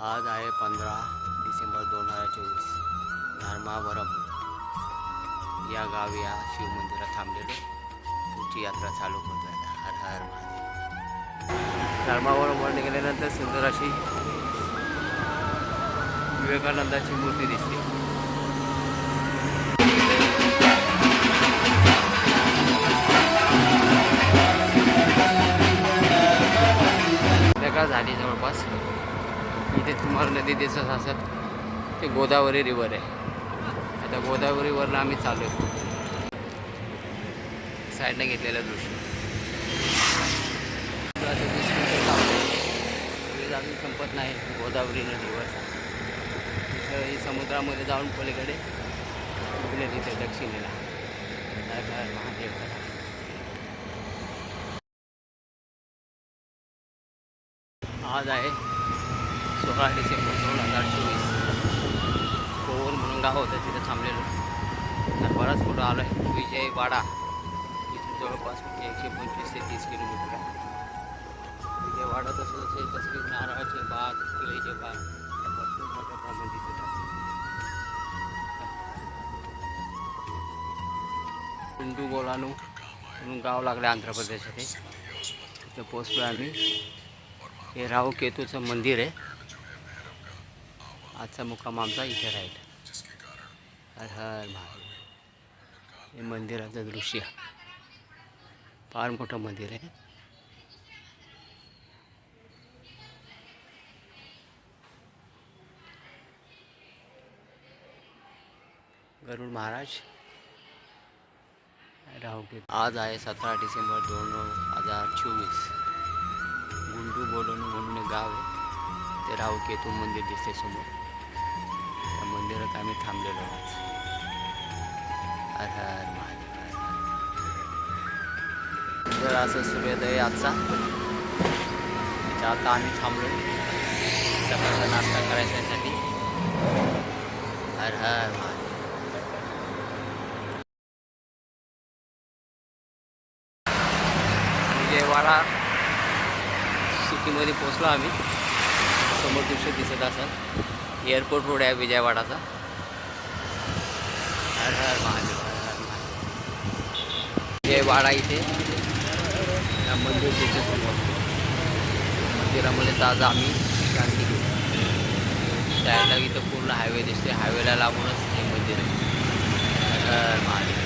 आज आहे 15 डिसेंबर 2024. धर्मावरम या गावी या शिवमंदिरात थांबलेलो पुढची यात्रा चालू करतोय. हर हर महादेव. धर्मावरमवर निघाल्यानंतर सुंदर अशी विवेकानंदाची मूर्ती दिसते. संध्याकाळ झाली जवळपास. इथे तुम्हाला नदी दिसत असेल ते गोदावरी रिवर आहे. आता गोदावरीवरला आम्ही चालू आहे. साईडने घेतलेलं दृश्य अजून संपत नाही. गोदावरी नदीवर तिथं ही समुद्रामध्ये जाऊन पलीकडे उगले तिथे दक्षिणेला. महादेव. आज आहे 16 डिसेंबर 2024. कोवल म्हणून गाव होतं, तिथे थांबलेलो. तर बराच कुठं आलो आहे. विजयवाडा इथून जवळपास 125 ते 30 किलोमीटर आहे. विजयवाडा तसं तसे नारळाचे बाग, केळीचे बाग भरपूर मोठ्या प्रमाणात दिसत आहे. कुंडुगोलानू म्हणून गाव लागलं आंध्र प्रदेशात. तिथे पोचलो आम्ही. हे राहू केतूचं मंदिर आहे. आजचा मुक्काम आमचा इथे राहील. हर हर महादेव. हे मंदिराचं दृश्य फार मोठं मंदिर आहे. गरुड महाराज राहू केतू. आज आहे 17 डिसेंबर 2024. गुंडू बोलणू म्हणून गाव आहे. ते राहू केतू मंदिर दिसते समोर. त्या मंदिरात आम्ही थांबलेलो आज. हर हर महादेव. तर असं सूर्योदय आजचा. आता आम्ही थांबलो सकाळचा नाश्ता करायच्यासाठी. हर हर महादेव. विजयवाडा सिटीमध्ये पोचलो आम्ही. समोर दृश्य दिसत असेल एअरपोर्ट रोड आहे विजयवाडाचा. हर हर महादेव. हर हर महादेव. विजयवाडा इथे मंदिर दिसते समोर. मंदिरामध्ये ताजा आम्ही शांती घेऊ. त्याला इथं पूर्ण हायवे दिसते. हायवेला लागूनच हे मंदिर आहे. हर हर महादेव.